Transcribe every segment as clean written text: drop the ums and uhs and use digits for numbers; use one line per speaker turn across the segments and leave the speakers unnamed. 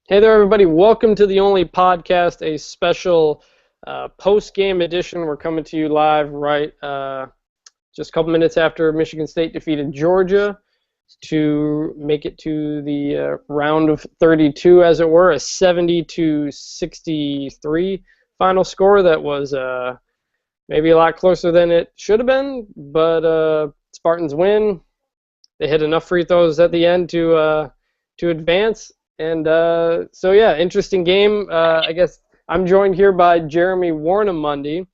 Hey there, everybody. Welcome to the Only Podcast, a special post-game edition. We're coming to you live just a couple minutes after Michigan State defeated Georgia to make it to the round of 32, as it were, a 70-63 final score that was maybe a lot closer than it should have been, but Spartans win. They hit enough free throws at the end to advance. And so, yeah, interesting game. I guess I'm joined here by Jeremy Warnamundi,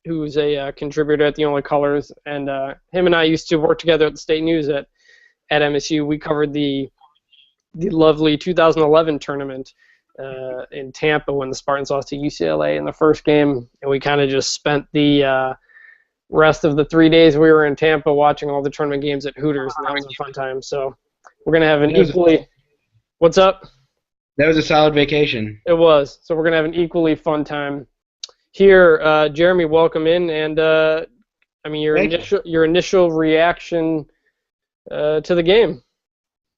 who's a contributor at The Only Colors. And him and I used to work together at the State News at MSU. We covered the lovely 2011 tournament in Tampa when the Spartans lost to UCLA in the first game. And we kind of just spent the rest of the 3 days we were in Tampa watching all the tournament games at Hooters, and that was a fun time. So we're going to have an equally... What's up?
That was a solid vacation.
It was. So we're going to have an equally fun time here. Jeremy, welcome in. And, your initial reaction to the game.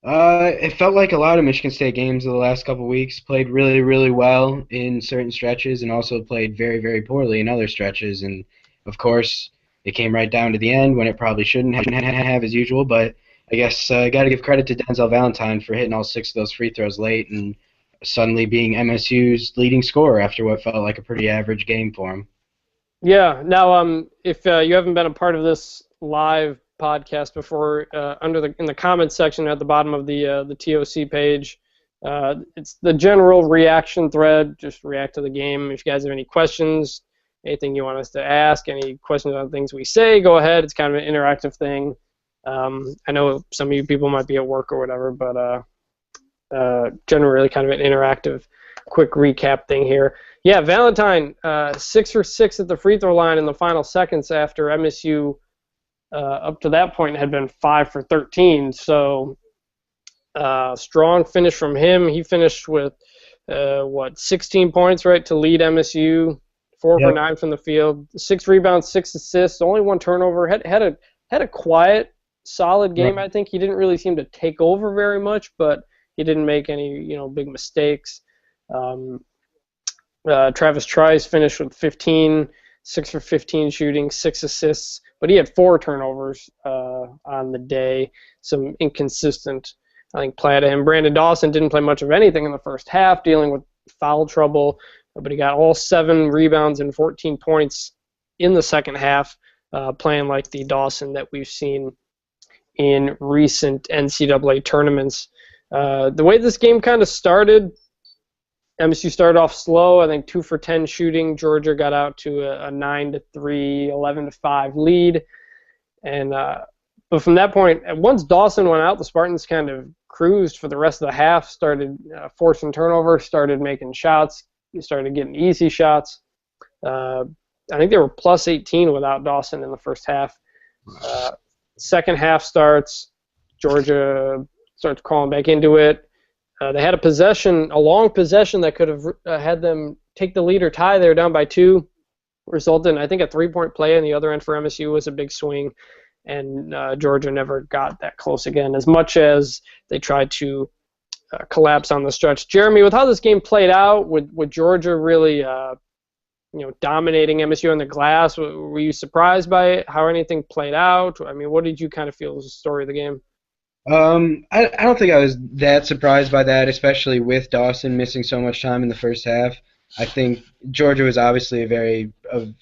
It felt like a lot of Michigan State games of the last couple of weeks. Played really, really well in certain stretches and also played very, very poorly in other stretches. And, of course, it came right down to the end when it probably shouldn't have as usual, but I guess I got to give credit to Denzel Valentine for hitting all 6 of those free throws late and suddenly being MSU's leading scorer after what felt like a pretty average game for him.
Yeah. Now, if you haven't been a part of this live podcast before, in the comments section at the bottom of the TOC page, it's the general reaction thread. Just react to the game. If you guys have any questions, anything you want us to ask, any questions on things we say, go ahead. It's kind of an interactive thing. I know some of you people might be at work or whatever, but generally kind of an interactive, quick recap thing here. Yeah, Valentine, 6 for 6 at the free throw line in the final seconds after MSU up to that point had been 5 for 13. So strong finish from him. He finished with 16 points, right, to lead MSU. 4 for 9 from the field, 6 rebounds, 6 assists, only 1 turnover. Had a quiet, solid game. I think he didn't really seem to take over very much, but he didn't make any big mistakes. Travis Trice finished with 15, 6 for 15 shooting, 6 assists, but he had 4 turnovers on the day. Some inconsistent, I think, play to him. Brandon Dawson didn't play much of anything in the first half, dealing with foul trouble, but he got all 7 rebounds and 14 points in the second half, playing like the Dawson that we've seen in recent NCAA tournaments. The way this game kind of started, MSU started off slow. I think 2 for 10 shooting. Georgia got out to a 9-3, 11-5 lead, and but from that point, once Dawson went out, the Spartans kind of cruised for the rest of the half. Started forcing turnovers, started making shots, started getting easy shots. I think they were plus 18 without Dawson in the first half. Second half starts, Georgia starts crawling back into it. They had a long possession that could have had them take the lead or tie. They were down by 2. Resulted in, I think, a 3-point play on the other end for MSU was a big swing, and Georgia never got that close again, as much as they tried to collapse on the stretch. Jeremy, with how this game played out, with Georgia really dominating MSU on the glass, were you surprised by it, how anything played out? I mean, what did you kind of feel was the story of the game?
I don't think I was that surprised by that, especially with Dawson missing so much time in the first half. I think Georgia was obviously a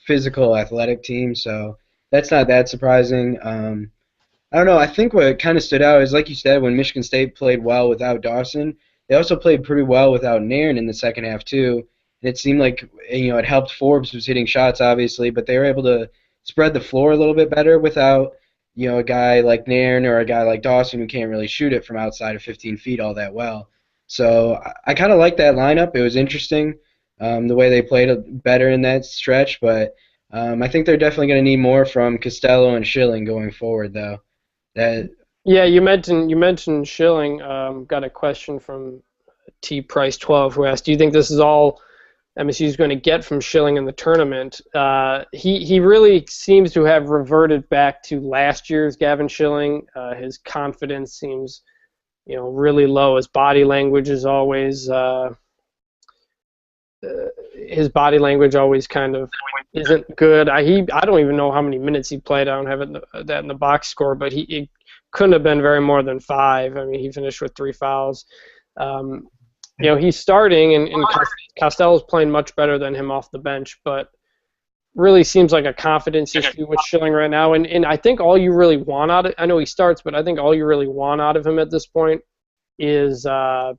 physical, athletic team, so that's not that surprising. I don't know. I think what kind of stood out is, like you said, when Michigan State played well without Dawson, they also played pretty well without Nairn in the second half too. And it seemed like it helped. Forbes was hitting shots, obviously, but they were able to spread the floor a little bit better without a guy like Nairn or a guy like Dawson who can't really shoot it from outside of 15 feet all that well. So I kind of like that lineup. It was interesting the way they played better in that stretch, but I think they're definitely going to need more from Costello and Schilling going forward, though.
Yeah, you mentioned Schilling. Got a question from T Price 12 who asked, "Do you think this is all MSU is going to get from Schilling in the tournament?" He really seems to have reverted back to last year's Gavin Schilling. His confidence seems really low. His body language always kind of isn't good. I don't even know how many minutes he played. I don't have that in the box score, but he couldn't have been very more than 5. I mean, he finished with 3 fouls. He's starting, and Costello's playing much better than him off the bench, but really seems like a confidence issue with Schilling right now. And I think all you really want out of, I know he starts, but I think all you really want out of him at this point is to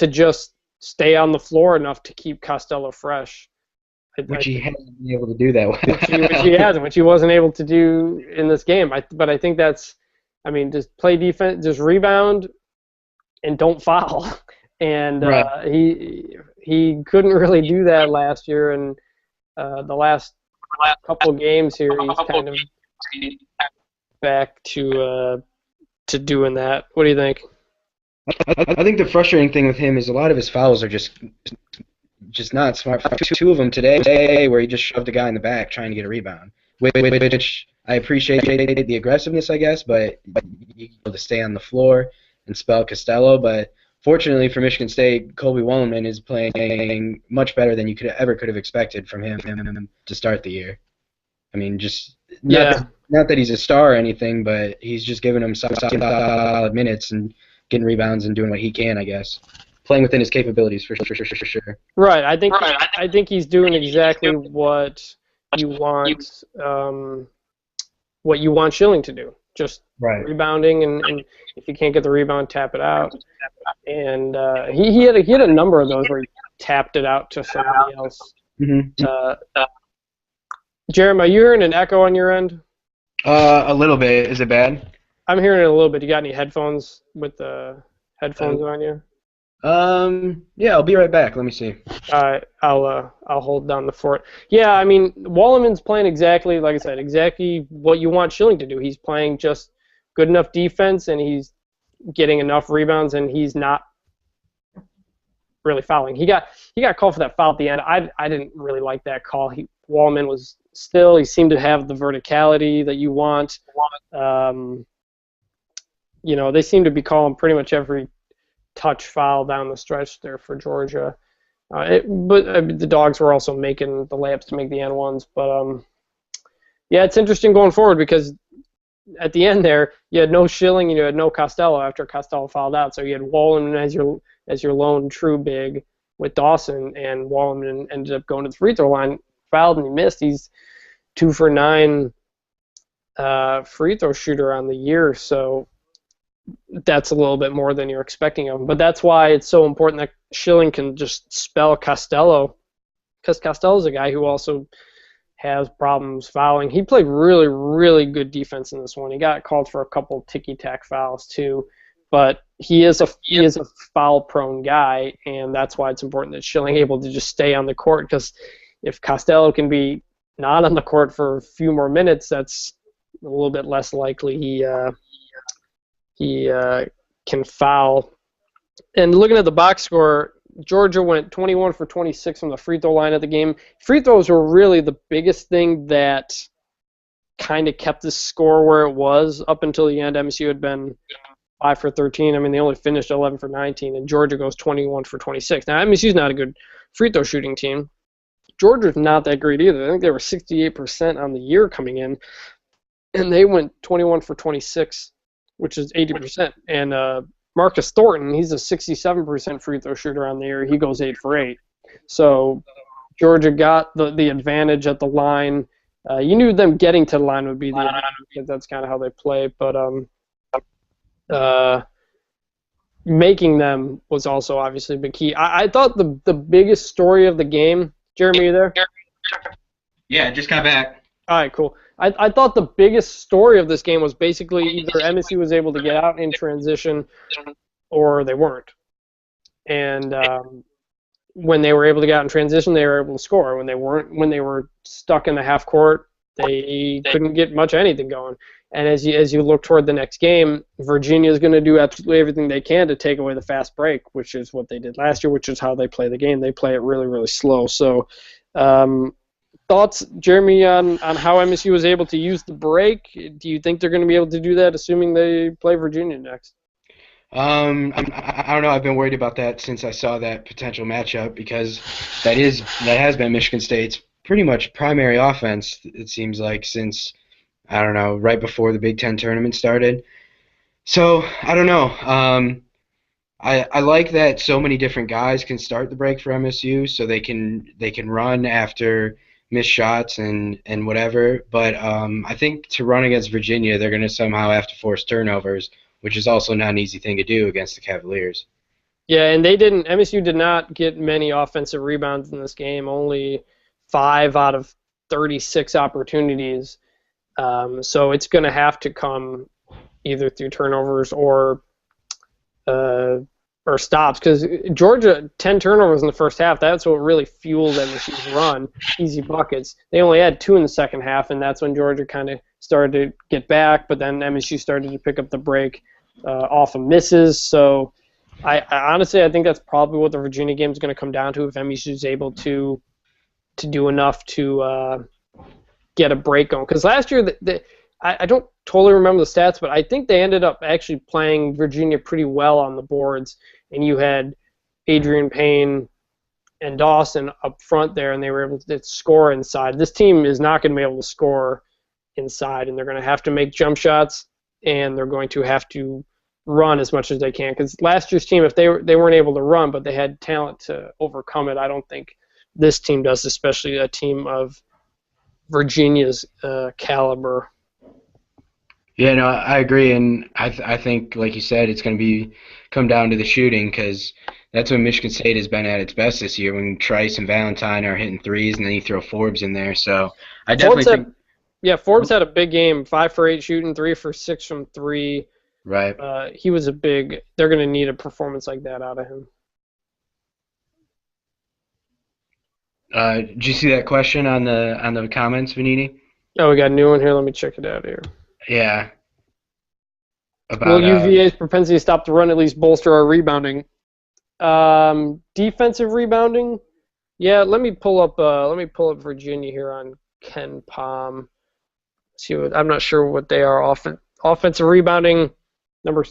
just stay on the floor enough to keep Costello fresh.
Which he hasn't been able to do that
which he wasn't able to do in this game. But I think just play defense, just rebound, and don't foul. And
right.
He couldn't really do that last year, and the last couple games here, he's kind of back to doing that. What do you think?
I think the frustrating thing with him is a lot of his fouls are just not smart. Two of them today where he just shoved a guy in the back trying to get a rebound, which I appreciate the aggressiveness, I guess, but you able to stay on the floor and spell Costello. But fortunately for Michigan State, Colby Wallenman is playing much better than you could have expected from him to start the year. I mean, just not that he's a star or anything, but he's just giving him solid minutes and getting rebounds and doing what he can, I guess. Playing within his capabilities for sure.
Right. I think he's doing exactly what you want Schilling to do. Just rebounding, and if you can't get the rebound, tap it out. And he had a number of those where he tapped it out to somebody else.
Mm-hmm.
Jeremy, are you hearing an echo on your end?
A little bit. Is it bad?
I'm hearing it a little bit. You got any headphones with the headphones on you?
Yeah, I'll be right back. Let me see.
All right, I'll hold down the fort. Yeah, I mean, Walleman's playing exactly, like I said, exactly what you want Schilling to do. He's playing just good enough defense, and he's getting enough rebounds, and he's not really fouling. He got called for that foul at the end. I didn't really like that call. Walleman he seemed to have the verticality that you want. They seem to be calling pretty much every touch foul down the stretch there for Georgia. But the Dogs were also making the layups to make the N1s. But, it's interesting going forward because at the end there, you had no Schilling and you had no Costello after Costello fouled out. So you had Walleman as your lone true big with Dawson, and Walleman ended up going to the free throw line, fouled, and he missed. He's 2 for 9 free throw shooter on the year, so that's a little bit more than you're expecting of him. But that's why it's so important that Schilling can just spell Costello, because Costello's a guy who also has problems fouling. He played really, really good defense in this one. He got called for a couple ticky-tack fouls too, but he is a foul-prone guy, and that's why it's important that Schilling able to just stay on the court, because if Costello can be not on the court for a few more minutes, that's a little bit less likely he can foul. And looking at the box score, Georgia went 21 for 26 from the free throw line of the game. Free throws were really the biggest thing that kind of kept the score where it was up until the end. MSU had been 5 for 13. I mean, they only finished 11 for 19, and Georgia goes 21 for 26. Now, MSU's not a good free throw shooting team. Georgia's not that great either. I think they were 68% on the year coming in, and they went 21 for 26, which is 80%. And Marcus Thornton, he's a 67% free throw shooter on the year. He goes 8 for 8. So Georgia got the advantage at the line. You knew them getting to the line would be the advantage, because that's kind of how they play. But making them was also obviously a big key. I thought the biggest story of the game. Jeremy, you there?
Yeah, just got back.
All right, cool. I thought the biggest story of this game was basically either MSU was able to get out in transition or they weren't. And when they were able to get out in transition, they were able to score. When they were stuck in the half court, they couldn't get much anything going. And as you look toward the next game, Virginia is going to do absolutely everything they can to take away the fast break, which is what they did last year, which is how they play the game. They play it really, really slow. So thoughts, Jeremy, on how MSU was able to use the break? Do you think they're going to be able to do that, assuming they play Virginia next?
I don't know. I've been worried about that since I saw that potential matchup because that has been Michigan State's pretty much primary offense. It seems like since I don't know right before the Big Ten tournament started. So I don't know. I like that so many different guys can start the break for MSU, so they can run after missed shots and whatever. But I think to run against Virginia, they're going to somehow have to force turnovers, which is also not an easy thing to do against the Cavaliers.
Yeah, and MSU did not get many offensive rebounds in this game, only 5 out of 36 opportunities. So it's going to have to come either through turnovers uh, or stops, because Georgia 10 turnovers in the first half. That's what really fueled MSU's run, easy buckets. They only had 2 in the second half, and that's when Georgia kind of started to get back. But then MSU started to pick up the break off of misses. So I honestly I think that's probably what the Virginia game is going to come down to, if MSU is able to do enough to get a break on. Because last year, I don't totally remember the stats, but I think they ended up actually playing Virginia pretty well on the boards. And you had Adrian Payne and Dawson up front there, and they were able to score inside. This team is not going to be able to score inside, and they're going to have to make jump shots, and they're going to have to run as much as they can. Because last year's team, if they weren't able to run, but they had talent to overcome it, I don't think this team does, especially a team of Virginia's caliber.
Yeah, no, I agree, and I think, like you said, it's going to come down to the shooting because that's when Michigan State has been at its best this year, when Trice and Valentine are hitting threes, and then you throw Forbes in there. So I definitely think.
Forbes had a big game, 5 for 8 shooting, 3 for 6 from 3.
Right.
He was a big. They're going to need a performance like that out of him.
Did you see that question on the comments, Vanini?
Oh, we got a new one here. Let me check it out here.
Yeah.
Will
About
UVA's propensity to stop the run at least bolster our rebounding? Defensive rebounding? Yeah, let me pull up Virginia here on Ken Palm. See what I'm not sure what they are. Offensive rebounding number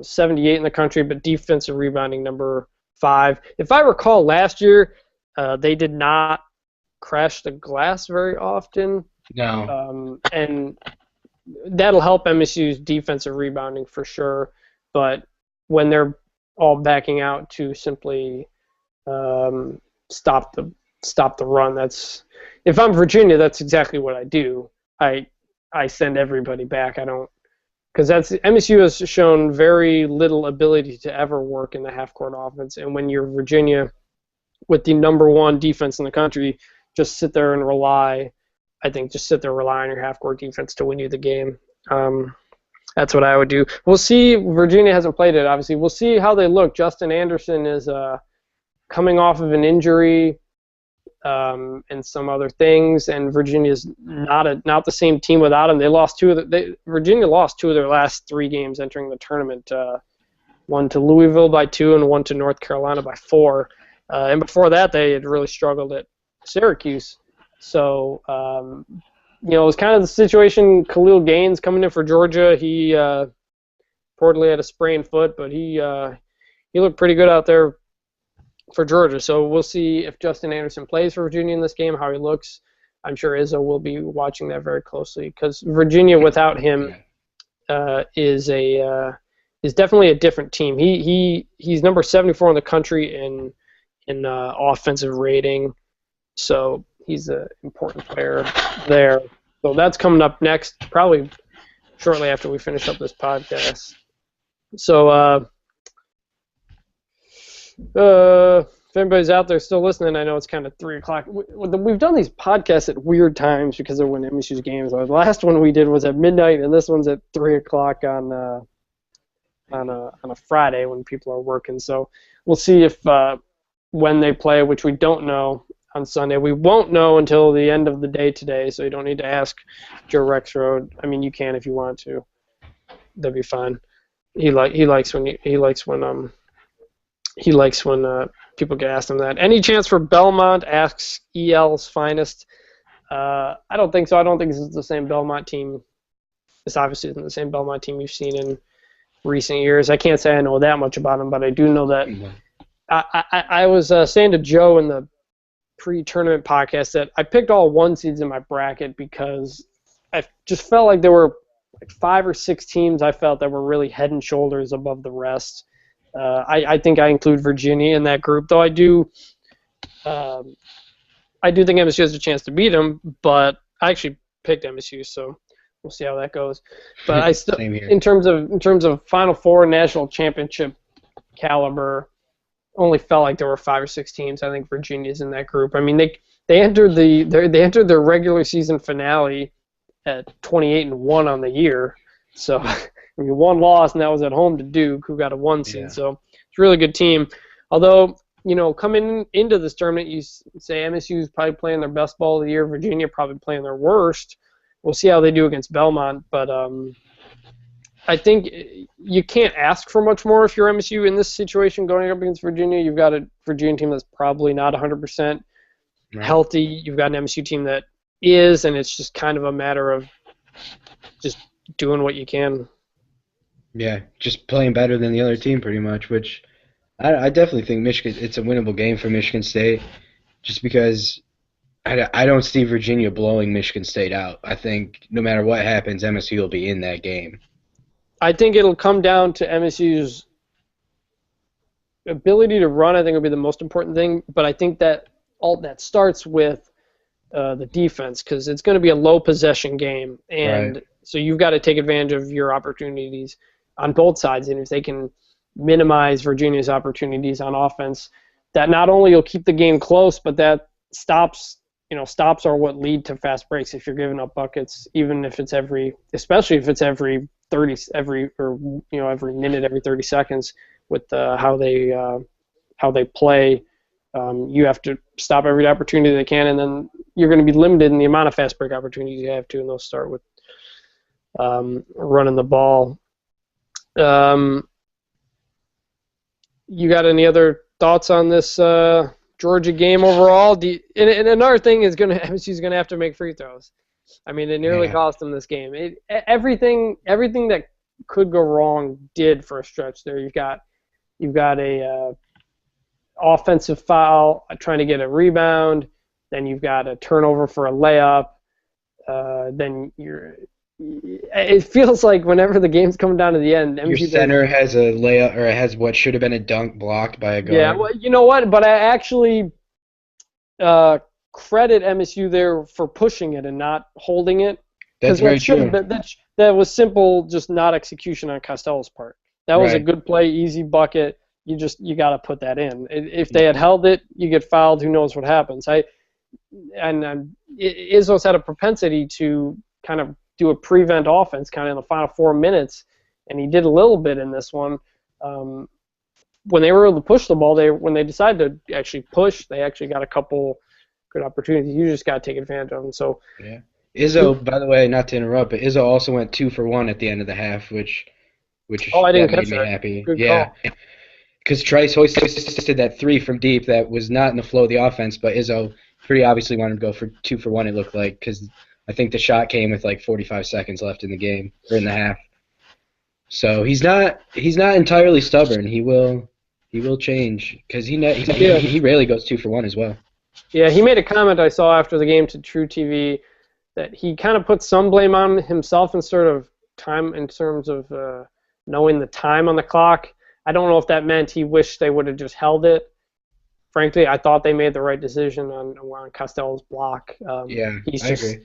78 in the country, but defensive rebounding number 5. If I recall, last year they did not crash the glass very often.
No.
And that'll help MSU's defensive rebounding for sure. But when they're all backing out to simply stop the run, if I'm Virginia, that's exactly what I do. I send everybody back. I don't, because MSU has shown very little ability to ever work in the half-court offense. And when you're Virginia, with the number 1 defense in the country, just sit there and rely. I think just sit there and rely on your half-court defense to win you the game. That's what I would do. We'll see. Virginia hasn't played it, obviously. We'll see how they look. Justin Anderson is coming off of an injury and some other things, and Virginia's not the same team without him. Virginia lost 2 of their last 3 games entering the tournament. One to Louisville by 2 and one to North Carolina by 4. And before that, they had really struggled at Syracuse. So, it was kind of the situation. Khalil Gaines coming in for Georgia. He reportedly had a sprained foot, but he looked pretty good out there for Georgia. So we'll see if Justin Anderson plays for Virginia in this game, how he looks. I'm sure Izzo will be watching that very closely, because Virginia without him is definitely a different team. He's number 74 in the country in offensive rating, so he's an important player there. So that's coming up next, probably shortly after we finish up this podcast. So if anybody's out there still listening, I know it's kind of 3 o'clock. We've done these podcasts at weird times because of when MSU's games are. The last one we did was at midnight, and this one's at 3 o'clock on a Friday when people are working. So we'll see if when they play, which we don't know on Sunday. We won't know until the end of the day today, so you don't need to ask Joe Rexroad. I mean, you can if you want to. That'd be fine. He likes when people get asked him that. Any chance for Belmont? Asks EL's finest. I don't think so. I don't think this is the same Belmont team. This obviously isn't the same Belmont team you've seen in recent years. I can't say I know that much about them, but I do know that
Mhm.
I was saying to Joe in the pre-tournament podcast that I picked all 1 seeds in my bracket because I just felt like there were like 5 or 6 teams I felt that were really head and shoulders above the rest. I think I include Virginia in that group, though um, I do think MSU has a chance to beat them, but I actually picked MSU, so we'll see how that goes. But I still,
Same here.
in terms of Final Four national championship caliber, only felt like there were 5 or 6 teams. I think Virginia's in that group. I mean, they entered they entered their regular season finale at 28-1 on the year. So I mean, 1 loss, and that was at home to Duke, who got a 1 seed.
Yeah.
So it's a really good team. Although, coming into this tournament, you say MSU is probably playing their best ball of the year. Virginia probably playing their worst. We'll see how they do against Belmont, but I think you can't ask for much more if you're MSU in this situation going up against Virginia. You've got a Virginia team that's probably not 100%
Right.
healthy. You've got an MSU team that is, and it's just kind of a matter of just doing what you can.
Yeah, just playing better than the other team pretty much, which I definitely think Michigan. It's a winnable game for Michigan State, just because I don't see Virginia blowing Michigan State out. I think no matter what happens, MSU will be in that game.
I think it'll come down to MSU's ability to run. I think will be the most important thing, but I think that all that starts with the defense, because it's going to be a low possession game, and
Right.
so you've got to take advantage of your opportunities on both sides. And if they can minimize Virginia's opportunities on offense, that not only will keep the game close, but that stops are what lead to fast breaks. If you're giving up buckets, even if it's especially if it's every minute, every 30 seconds, with how they play. You have to stop every opportunity they can, and then you're going to be limited in the amount of fast break opportunities you have to, and they'll start with running the ball. You got any other thoughts on this Georgia game overall? And another thing is MSU's going to have to make free throws. I mean, it nearly
Yeah.
cost them this game. Everything that could go wrong did for a stretch there. You've got a offensive foul trying to get a rebound, then you've got a turnover for a layup, then it feels like whenever the game's coming down to the end,
Your
MSU
center has a layup or has what should have been a dunk blocked by a guard.
Yeah, well, you know what? But I actually credit MSU there for pushing it and not holding it,
That's
because
very
that should
true.
have been that was simple, just not execution on Costello's part. That was a
Right.
good play, easy bucket. You got to put that in. If they had held it, you get fouled. Who knows what happens? Izzo's had a propensity to kind of do a prevent offense kind of in the final 4 minutes, and he did a little bit in this one. When they were able to push the ball, when they decided to actually push, they actually got a couple good opportunities. You just got to take advantage of them. So
Yeah. Izzo, by the way, not to interrupt, but Izzo also went 2 for 1 at the end of the half, which
I didn't
that
catch
made me
that.
happy.
Good
Yeah.
call.
Because Trice hoisted that 3 from deep that was not in the flow of the offense, but Izzo pretty obviously wanted to go for 2 for 1, it looked like, because I think the shot came with like 45 seconds left in the game, or in the half. So he's not entirely stubborn. He will change, because he rarely goes 2 for 1 as well.
Yeah, he made a comment I saw after the game to True TV that he kind of put some blame on himself in sort of time in terms of knowing the time on the clock. I don't know if that meant he wished they would have just held it. Frankly, I thought they made the right decision on Costello's block.
Yeah,
He's
I agree.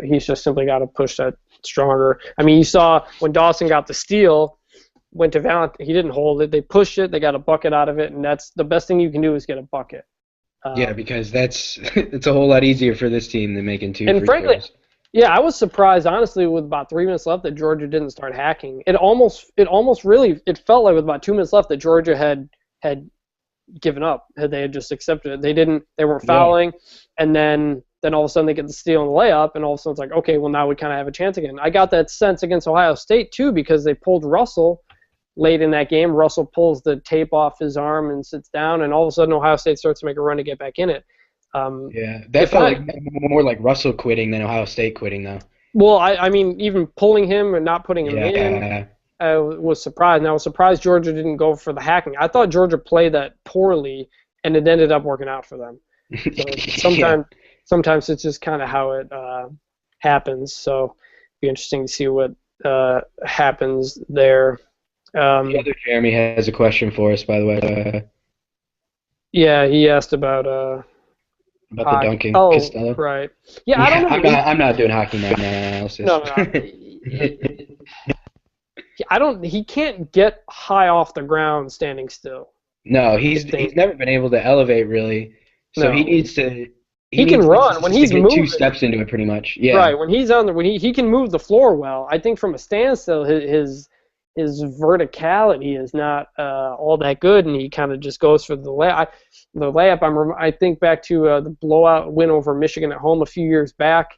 He's just simply got to push that stronger. I mean, you saw when Dawson got the steal, went to Valentine, he didn't hold it. They pushed it. They got a bucket out of it, and that's the best thing you can do is get a bucket.
Yeah, because it's a whole lot easier for this team than making 2
And
free
frankly,
throws.
yeah, I was surprised, honestly, with about 3 minutes left that Georgia didn't start hacking. It almost really felt like with about 2 minutes left that Georgia had given up. They had just accepted it. They weren't fouling, and then all of a sudden they get the steal and the layup, and all of a sudden it's like, okay, well now we kind of have a chance again. I got that sense against Ohio State too, because they pulled Russell late in that game. Russell pulls the tape off his arm and sits down, and all of a sudden Ohio State starts to make a run to get back in it.
Yeah, that felt like more like Russell quitting than Ohio State quitting, though.
Well, I mean, even pulling him and not putting him in.
Yeah,
I was surprised. And I was surprised Georgia didn't go for the hacking. I thought Georgia played that poorly, and it ended up working out for them. So
Yeah.
sometimes it's just kind of how it happens. So it'd be interesting to see what happens there.
The other Jeremy has a question for us, by the way,
Yeah, he asked about
about the
hockey.
dunking,
Oh,
Costello.
right. Yeah, I
Yeah,
don't know.
I'm not doing hockey analysis.
No, no, no. I don't. He can't get high off the ground standing still.
No,
I
he's
think
never been able to elevate really. So he
no.
needs to
He can run when
just to
he's
get two
moving.
steps into it pretty much. Yeah.
Right when he's on the when he can move the floor well. I think from a standstill, his verticality is not all that good, and he kind of just goes for the layup. I think back to the blowout win over Michigan at home a few years back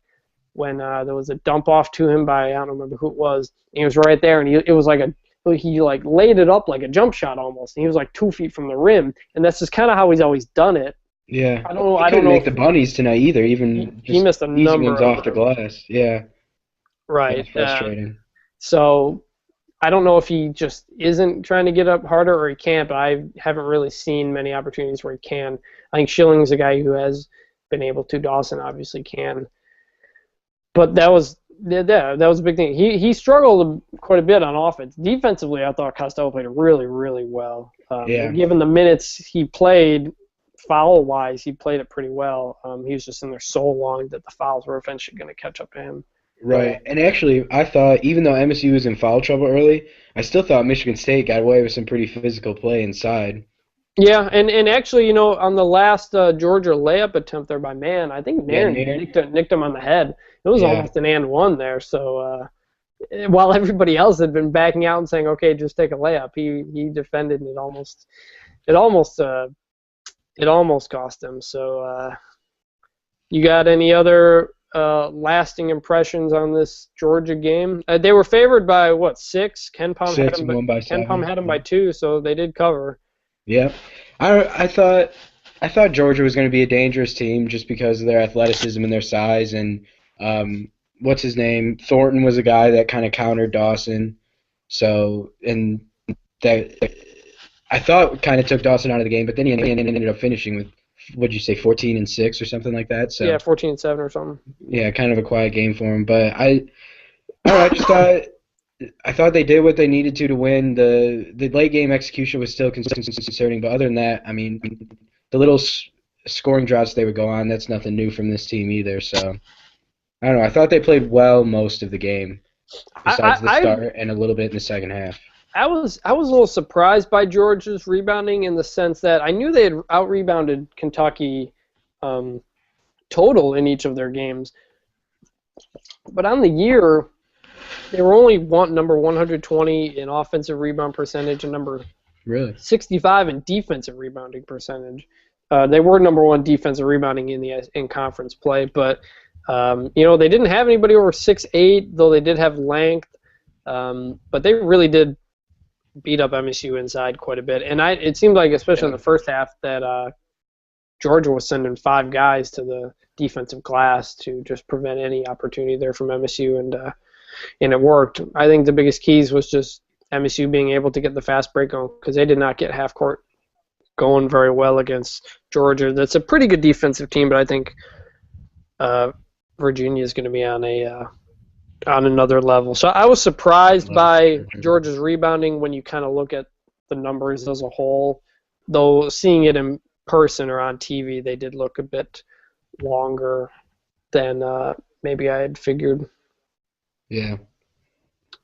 when there was a dump off to him by I don't remember who it was. And he was right there, and it was like he like laid it up like a jump shot almost, and he was like 2 feet from the rim, and that's just kind of how he's always done it.
Yeah.
I don't know.
He
I don't
couldn't
know
make
if
the bunnies tonight either, even
he
just
missed a
easy
number
ones
of
off the glass. Yeah.
right.
That's frustrating.
So I don't know if he just isn't trying to get up harder or he can't, but I haven't really seen many opportunities where he can. I think Schilling's a guy who has been able to. Dawson obviously can. But that was a big thing. He struggled quite a bit on offense. Defensively, I thought Costello played really, really well.
Yeah.
Given the minutes he played, foul-wise, he played it pretty well. He was just in there so long that the fouls were eventually going to catch up to him.
Right. And actually, I thought even though MSU was in foul trouble early, I still thought Michigan State got away with some pretty physical play inside.
Yeah, and actually, on the last Georgia layup attempt there by Mann, I think Mann nicked him on the head. It was almost an and one there. So while everybody else had been backing out and saying, "Okay, just take a layup," he defended, and it almost cost him. So you got any other lasting impressions on this Georgia game? They were favored by what, 6? Ken Palm
Six and won by
Ken Palm
7.
had them by 2, so they did cover.
Yeah, I thought Georgia was going to be a dangerous team just because of their athleticism and their size. And what's his name? Thornton was a guy that kind of countered Dawson. So and that I thought kind of took Dawson out of the game, but then he ended up finishing with what'd you say, 14 and 6 or something like that. So
yeah, 14 and 7 or something.
Yeah, kind of a quiet game for him. But I just thought. I thought they did what they needed to win. The late game execution was still concerning, but other than that, I mean, the little scoring droughts they would go on, that's nothing new from this team either. So I don't know. I thought they played well most of the game, besides the start and a little bit in the second half.
I was a little surprised by Georgia's rebounding in the sense that I knew they had out-rebounded Kentucky total in each of their games, but on the year, they were only number 120 in offensive rebound percentage and number 65 in defensive rebounding percentage. They were number 1 defensive rebounding in conference play, but they didn't have anybody over 6'8", though they did have length. But they really did beat up MSU inside quite a bit, and it seemed like, especially in the first half, that Georgia was sending 5 guys to the defensive glass to just prevent any opportunity there from MSU, and it worked. I think the biggest keys was just MSU being able to get the fast break going, because they did not get half court going very well against Georgia. That's a pretty good defensive team, but I think Virginia is going to be on another level. So I was surprised by Georgia's rebounding when you kind of look at the numbers as a whole. Though seeing it in person or on TV, they did look a bit longer than maybe I had figured.
Yeah.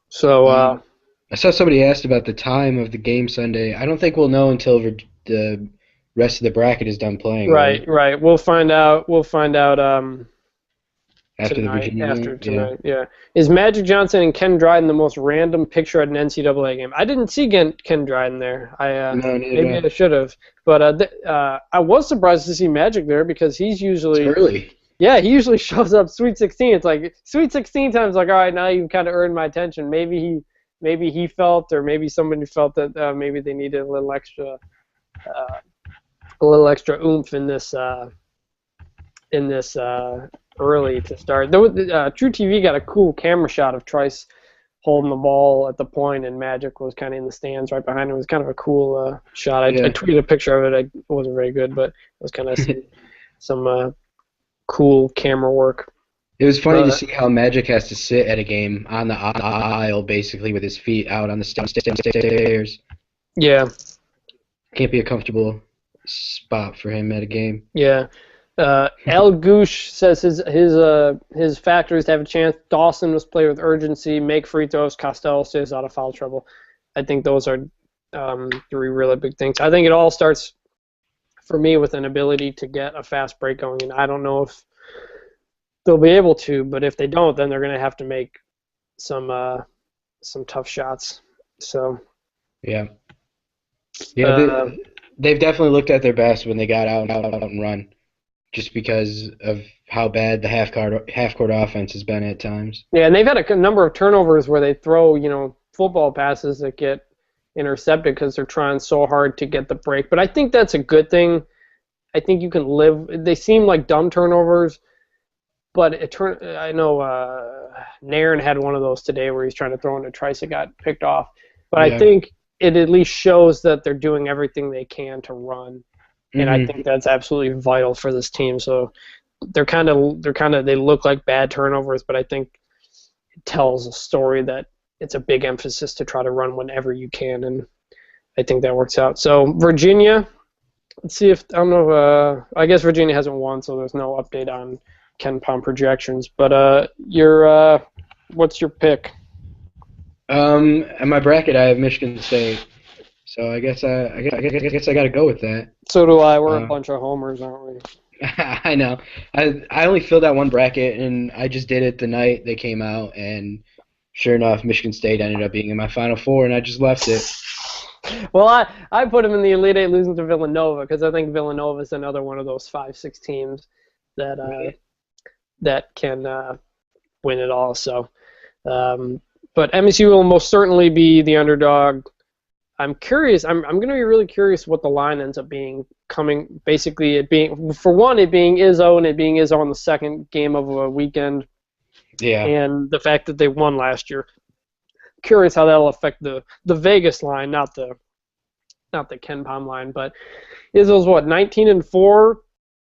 So
I saw somebody asked about the time of the game Sunday. I don't think we'll know until the rest of the bracket is done playing.
Right. We'll find out.
After
tonight,
the Virginia
after
game?
tonight, yeah. Is Magic Johnson and Ken Dryden the most random picture at an NCAA game? I didn't see Ken Dryden there.
No,
maybe I should have, but I was surprised to see Magic there because he's usually
early.
Yeah, he usually shows up Sweet 16. It's like Sweet 16 times. Like, all right, now you've kind of earned my attention. Maybe he felt, or maybe somebody felt that maybe they needed a little extra oomph in this early to start. True TV got a cool camera shot of Trice holding the ball at the point, and Magic was kind of in the stands right behind him. It was kind of a cool shot. I
Yeah.
tweeted a picture of it. It wasn't very good, but it was kind of some cool camera work.
It was funny to see how Magic has to sit at a game on the aisle, basically, with his feet out on the stairs.
Yeah.
Can't be a comfortable spot for him at a game.
Yeah. El Goosh says his factor is to have a chance. Dawson must play with urgency, make free throws. Costello stays out of foul trouble. I think those are three really big things. I think it all starts for me with an ability to get a fast break going, and I don't know if they'll be able to, but if they don't, then they're going to have to make some tough shots. So
yeah, they've definitely looked at their best when they got out and run, just because of how bad the half court offense has been at times.
Yeah, and they've had a number of turnovers where they throw football passes that get intercepted because they're trying so hard to get the break. But I think that's a good thing. I think you can live. They seem like dumb turnovers, but I know Nairn had one of those today where he's trying to throw into Trice. It got picked off. But yeah. I think it at least shows that they're doing everything they can to run, and I think that's absolutely vital for this team. So they look like bad turnovers, but I think it tells a story that it's a big emphasis to try to run whenever you can, and I think that works out. So Virginia, let's see if I don't know. I guess Virginia hasn't won, so there's no update on Ken Palm projections. But what's your pick?
In my bracket, I have Michigan State, so I guess I got to go with that.
So do I. We're a bunch of homers, aren't we?
I know. I only filled out one bracket, and I just did it the night they came out, and sure enough, Michigan State ended up being in my Final Four, and I just left it.
Well, I put them in the Elite Eight losing to Villanova because I think Villanova is another one of those 5-6 teams that can win it all. So, but MSU will most certainly be the underdog. I'm curious. I'm going to be really curious what the line ends up being. Basically, it being Izzo, and it being Izzo on the second game of a weekend.
Yeah.
And the fact that they won last year. Curious how that'll affect the Vegas line, not the Ken Palm line. But Izzo's 19-4.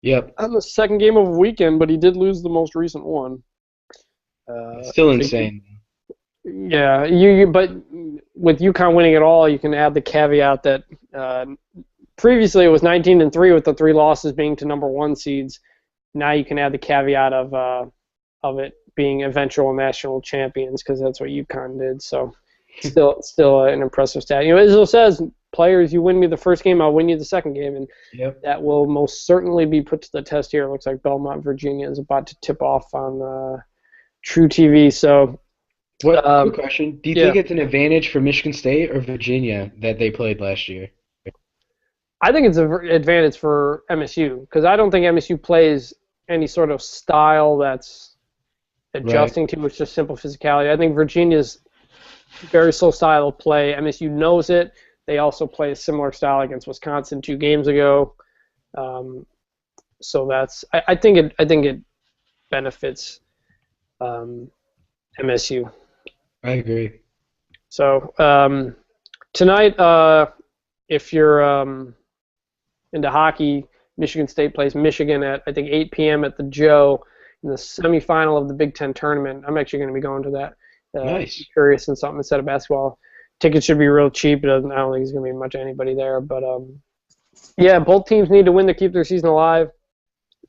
Yep.
On the second game of a weekend, but he did lose the most recent one.
Still insane.
Yeah, but with UConn winning it all, you can add the caveat that previously it was 19-3 with the 3 losses being to number 1 seeds. Now you can add the caveat of it being eventual national champions because that's what UConn did. So still an impressive stat. Izzo says, players, you win me the first game, I'll win you the second game, and that will most certainly be put to the test here. It looks like Belmont, Virginia is about to tip off on True TV. So.
Quick question. Do you think it's an advantage for Michigan State or Virginia that they played last year?
I think it's an advantage for MSU because I don't think MSU plays any sort of style that's adjusting to. It's just simple physicality. I think Virginia's very slow style of play. MSU knows it. They also play a similar style against Wisconsin 2 games ago. So I think it benefits MSU.
I agree.
So tonight, if you're into hockey, Michigan State plays Michigan at I think 8 p.m. at the Joe in the semifinal of the Big Ten tournament. I'm actually going to be going to that.
Nice.
Curious in something instead of basketball. Tickets should be real cheap. I don't think there's going to be much anybody there. But yeah, both teams need to win to keep their season alive.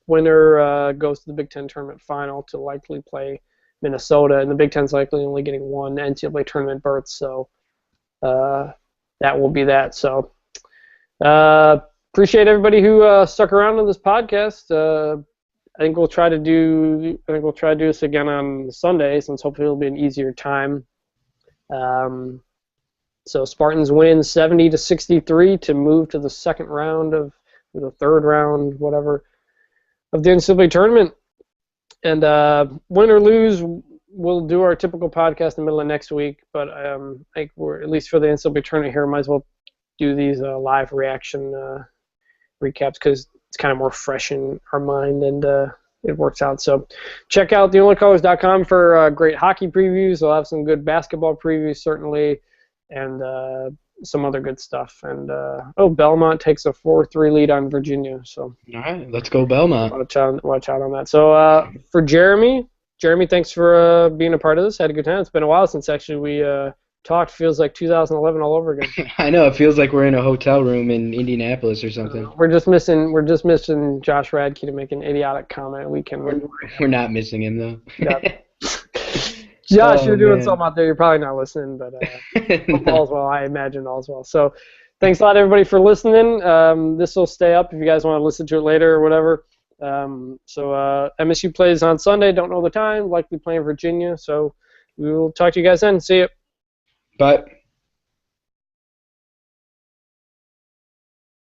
Winner goes to the Big Ten tournament final to likely play Minnesota, and the Big Ten's likely only getting 1 NCAA tournament berth, so that will be that. So appreciate everybody who stuck around on this podcast. I think we'll try to do this again on Sunday, since hopefully it'll be an easier time. So Spartans win 70-63 to move to the second round or the third round, whatever, of the NCAA tournament. And win or lose, we'll do our typical podcast in the middle of next week. But I think we're, at least for the NCAA tournament here, might as well do these live reaction recaps because it's kind of more fresh in our mind. And it works out. So check out theonlycolors.com for great hockey previews. They'll have some good basketball previews certainly, and some other good stuff. And Belmont takes a 4-3 lead on Virginia. So
All right, let's go Belmont.
watch out on that. So for Jeremy, thanks for being a part of this. Had a good time. It's been a while since actually we talked. Feels like 2011 all over again.
I know, it feels like we're in a hotel room in Indianapolis or something.
We're just missing Josh Radke to make an idiotic comment.
We're not missing him though.
Yeah. Josh, you're doing
man.
something out there. You're probably not listening, but all's well. I imagine all's well. So thanks a lot, everybody, for listening. This will stay up if you guys want to listen to it later or whatever. MSU plays on Sunday. Don't know the time. Likely playing Virginia. So we will talk to you guys then. See you.
Bye.